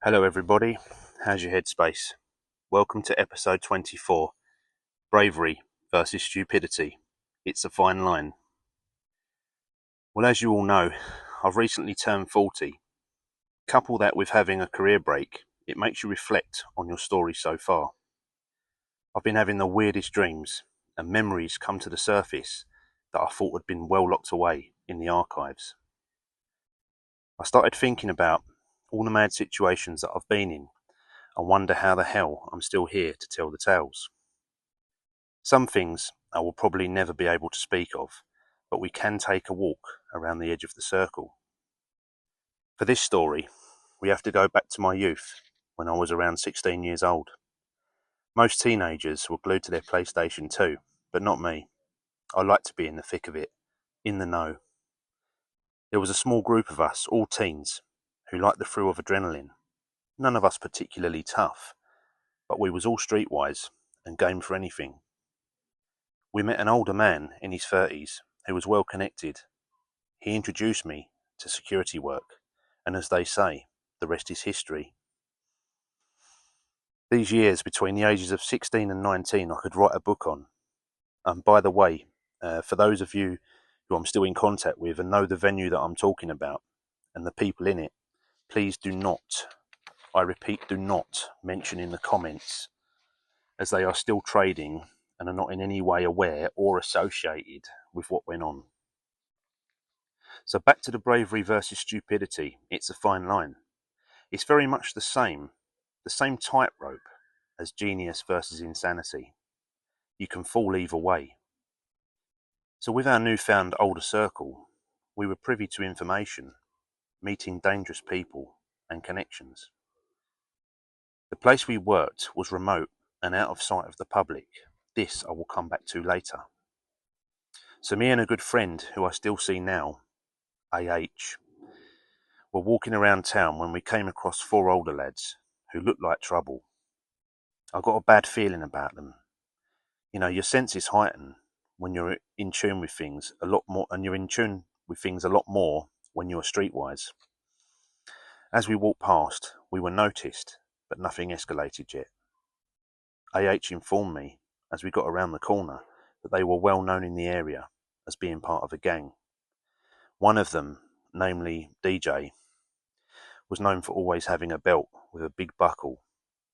Hello everybody, how's your headspace? Welcome to episode 24, Bravery versus Stupidity. It's a fine line. Well, as you all know, I've recently turned 40. Couple that with having a career break, it makes you reflect on your story so far. I've been having the weirdest dreams, and memories come to the surface that I thought had been well locked away in the archives. I started thinking about all the mad situations that I've been in and wonder how the hell I'm still here to tell the tales. Some things I will probably never be able to speak of, but we can take a walk around the edge of the circle. For this story, we have to go back to my youth, when I was around 16 years old. Most teenagers were glued to their PlayStation 2, but not me. I liked to be in the thick of it, in the know. There was a small group of us, all teens, who liked the thrill of adrenaline. None of us particularly tough, but we was all streetwise and game for anything. We met an older man in his 30s who was well connected. He introduced me to security work, and as they say, the rest is history. These years between the ages of 16 and 19 I could write a book on. And by the way, for those of you who I'm still in contact with and know the venue that I'm talking about and the people in it, please do not, I repeat, do not mention in the comments, as they are still trading and are not in any way aware or associated with what went on. So back to the bravery versus stupidity, it's a fine line. It's very much the same tightrope as genius versus insanity. You can fall either way. So with our newfound older circle, we were privy to information, meeting dangerous people and connections. The place we worked was remote and out of sight of the public. This I will come back to later. So me and a good friend, who I still see now, AH, were walking around town when we came across four older lads who looked like trouble. I got a bad feeling about them. You know, your senses heighten when you're in tune with things a lot more, and you're in tune with things a lot more when you're streetwise. As we walked past, we were noticed, but nothing escalated yet. AH informed me, as we got around the corner, that they were well known in the area as being part of a gang. One of them, namely DJ, was known for always having a belt with a big buckle,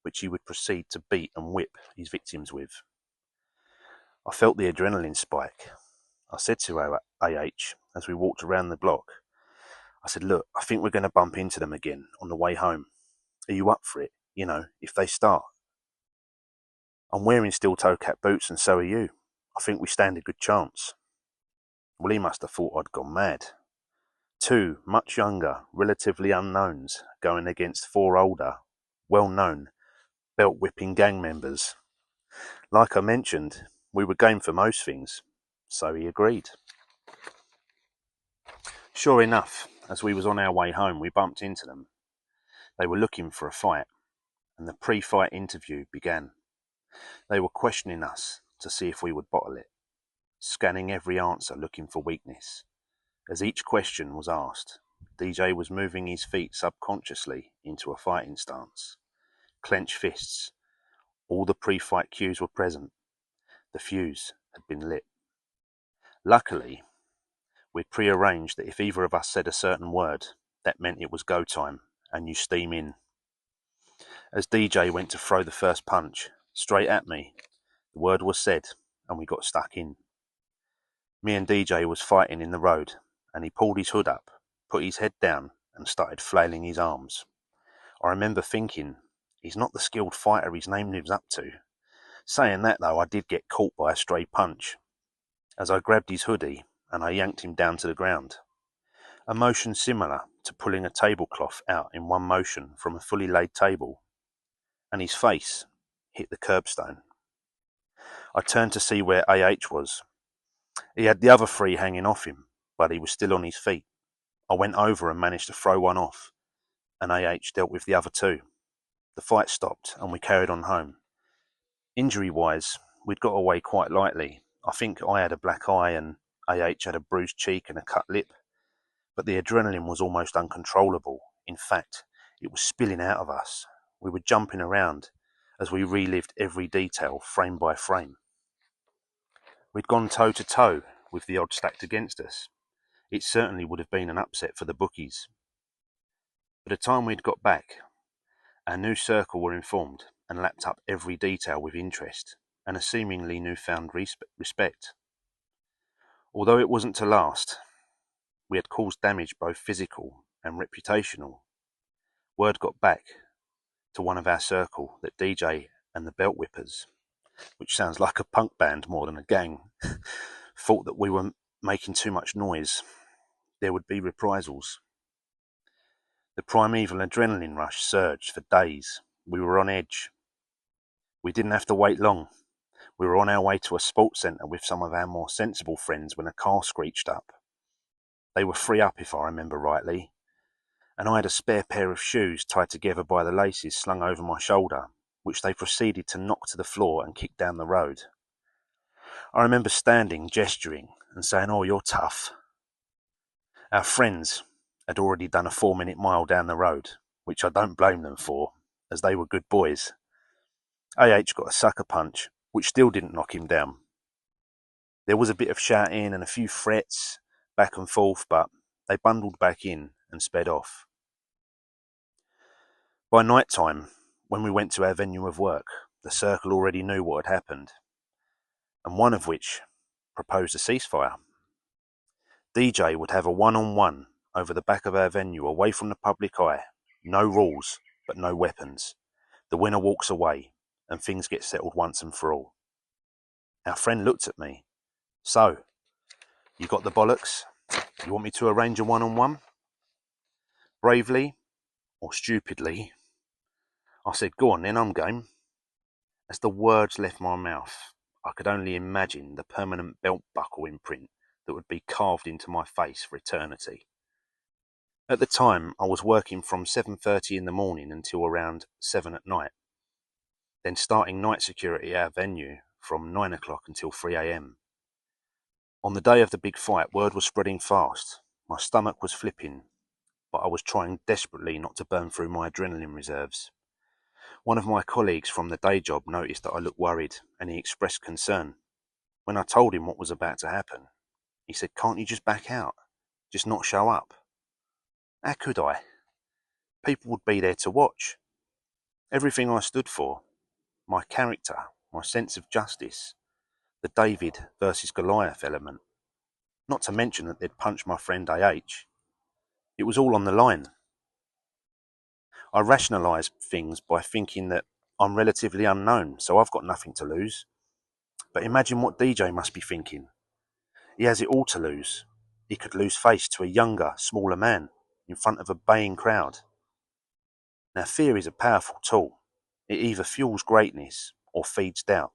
which he would proceed to beat and whip his victims with. I felt the adrenaline spike. I said to AH as we walked around the block, I said, look, I think we're going to bump into them again on the way home. Are you up for it? You know, if they start. I'm wearing steel toe cap boots and so are you. I think we stand a good chance. Well, he must have thought I'd gone mad. Two much younger, relatively unknowns going against four older, well-known, belt-whipping gang members. Like I mentioned, we were game for most things, so he agreed. Sure enough, as we was on our way home, we bumped into them. They were looking for a fight, and the pre-fight interview began. They were questioning us to see if we would bottle it, scanning every answer looking for weakness. As each question was asked, DJ was moving his feet subconsciously into a fighting stance. Clenched fists. All the pre-fight cues were present. The fuse had been lit. Luckily, we'd pre-arranged that if either of us said a certain word, that meant it was go time, and you steam in. As DJ went to throw the first punch, straight at me, the word was said, and we got stuck in. Me and DJ was fighting in the road, and he pulled his hood up, put his head down, and started flailing his arms. I remember thinking, he's not the skilled fighter his name lives up to. Saying that though, I did get caught by a stray punch, as I grabbed his hoodie and I yanked him down to the ground. A motion similar to pulling a tablecloth out in one motion from a fully laid table, and his face hit the curbstone. I turned to see where AH was. He had the other three hanging off him, but he was still on his feet. I went over and managed to throw one off, and AH dealt with the other two. The fight stopped and we carried on home. Injury-wise, we'd got away quite lightly. I think I had a black eye and AH had a bruised cheek and a cut lip. But the adrenaline was almost uncontrollable. In fact, It was spilling out of us. We were jumping around as we relived every detail, frame by frame. We'd gone toe to toe with the odds stacked against us. It certainly would have been an upset for the bookies. By the time we'd got back, our new circle were informed and lapped up every detail with interest and a seemingly newfound respect. Although it wasn't to last, we had caused damage both physical and reputational. Word got back to one of our circle that DJ and the Belt Whippers, which sounds like a punk band more than a gang, thought that we were making too much noise. There would be reprisals. The primeval adrenaline rush surged for days. We were on edge. We didn't have to wait long. We were on our way to a sports centre with some of our more sensible friends when a car screeched up. They were free up, if I remember rightly, and I had a spare pair of shoes tied together by the laces slung over my shoulder, which they proceeded to knock to the floor and kick down the road. I remember standing, gesturing, and saying, "Oh, you're tough." Our friends had already done a 4-minute mile down the road, which I don't blame them for, as they were good boys. AH got a sucker punch, which still didn't knock him down. There was a bit of shouting and a few threats back and forth, but they bundled back in and sped off. By night time, when we went to our venue of work, the circle already knew what had happened, and one of which proposed a ceasefire. DJ would have a one-on-one over the back of our venue, away from the public eye. No rules, but no weapons. The winner walks away, and things get settled once and for all. Our friend looked at me. "So, you got the bollocks? You want me to arrange a one-on-one? Bravely or stupidly?" I said, "Go on then, I'm game." As the words left my mouth, I could only imagine the permanent belt buckle imprint that would be carved into my face for eternity. At the time, I was working from 7:30 in the morning until around 7 at night, then starting night security at our venue from 9 o'clock until 3 a.m. On the day of the big fight, word was spreading fast. My stomach was flipping, but I was trying desperately not to burn through my adrenaline reserves. One of my colleagues from the day job noticed that I looked worried, and he expressed concern. When I told him what was about to happen, he said, "Can't you just back out? Just not show up?" How could I? People would be there to watch. Everything I stood for, my character, my sense of justice, the David versus Goliath element, not to mention that they'd punched my friend AH. It was all on the line. I rationalised things by thinking that I'm relatively unknown, so I've got nothing to lose. But imagine what DJ must be thinking. He has it all to lose. He could lose face to a younger, smaller man in front of a baying crowd. Now, fear is a powerful tool. It either fuels greatness or feeds doubt.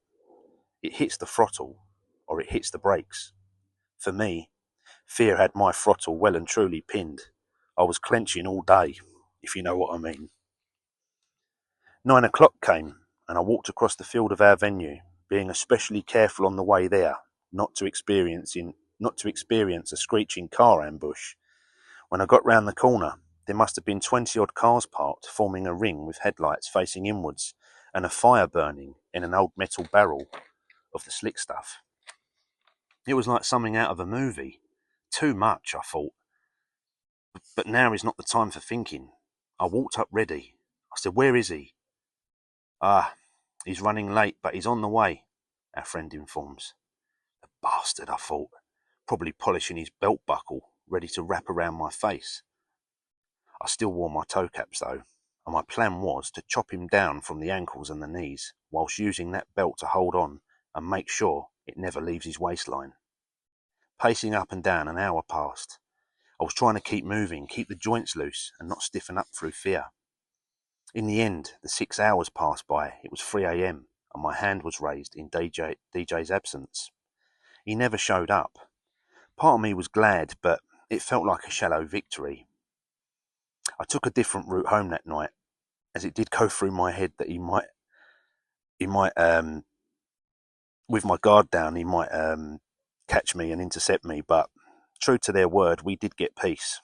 It hits the throttle or it hits the brakes. For me, fear had my throttle well and truly pinned. I was clenching all day, if you know what I mean. 9 o'clock came, and I walked across the field of our venue, being especially careful on the way there, not to experience a screeching car ambush. When I got round the corner, there must have been 20-odd cars parked, forming a ring with headlights facing inwards, and a fire burning in an old metal barrel of the slick stuff. It was like something out of a movie. Too much, I thought. But now is not the time for thinking. I walked up ready. I said, "Where is he?" "Ah, he's running late, but he's on the way," our friend informs. The bastard, I thought, probably polishing his belt buckle, ready to wrap around my face. I still wore my toe caps though, and my plan was to chop him down from the ankles and the knees, whilst using that belt to hold on and make sure it never leaves his waistline. Pacing up and down, an hour passed. I was trying to keep moving, keep the joints loose, and not stiffen up through fear. In the end, the 6 hours passed by. It was 3 a.m, and my hand was raised in DJ's absence. He never showed up. Part of me was glad, but it felt like a shallow victory. I took a different route home that night, as it did go through my head that he might, with my guard down, he might catch me and intercept me, but true to their word, we did get peace.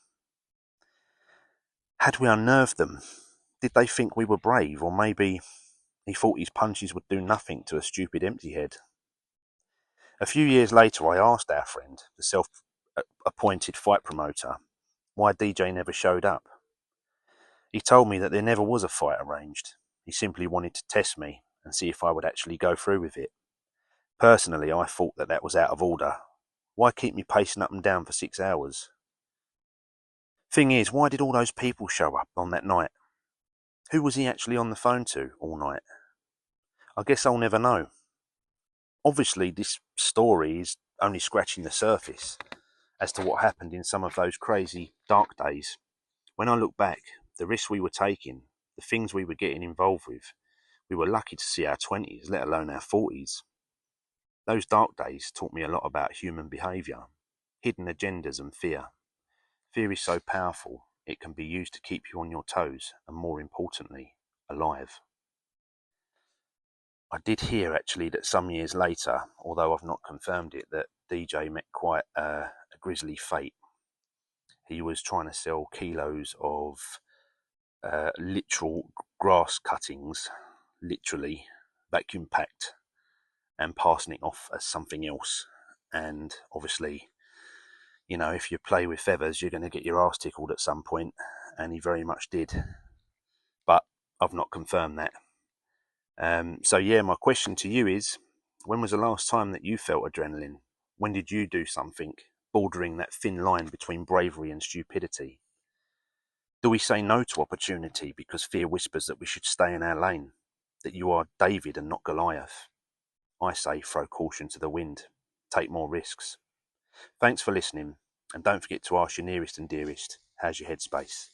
Had we unnerved them, Did they think we were brave, or maybe he thought his punches would do nothing to a stupid empty head? A few years later, I asked our friend, the self-appointed fight promoter, why DJ never showed up. He told me that there never was a fight arranged. He simply wanted to test me and see if I would actually go through with it. Personally, I thought that that was out of order. Why keep me pacing up and down for 6 hours? Thing is, why did all those people show up on that night? Who was he actually on the phone to all night? I guess I'll never know. Obviously, this story is only scratching the surface as to what happened in some of those crazy dark days. When I look back, the risks we were taking, the things we were getting involved with, we were lucky to see our 20s, let alone our 40s. Those dark days taught me a lot about human behaviour, hidden agendas and fear. Fear is so powerful, it can be used to keep you on your toes and, more importantly, alive. I did hear actually that some years later, although I've not confirmed it, that DJ met quite a grisly fate. He was trying to sell kilos of literal grass cuttings, literally vacuum packed, and passing it off as something else. And obviously, you know, if you play with feathers, you're going to get your ass tickled at some point, and he very much did. But I've not confirmed that. So yeah, my question to you is, when was the last time that you felt adrenaline? When did you do something bordering that thin line between bravery and stupidity? Do we say no to opportunity because fear whispers that we should stay in our lane, that you are David and not Goliath? I say throw caution to the wind, take more risks. Thanks for listening, and don't forget to ask your nearest and dearest, how's your headspace?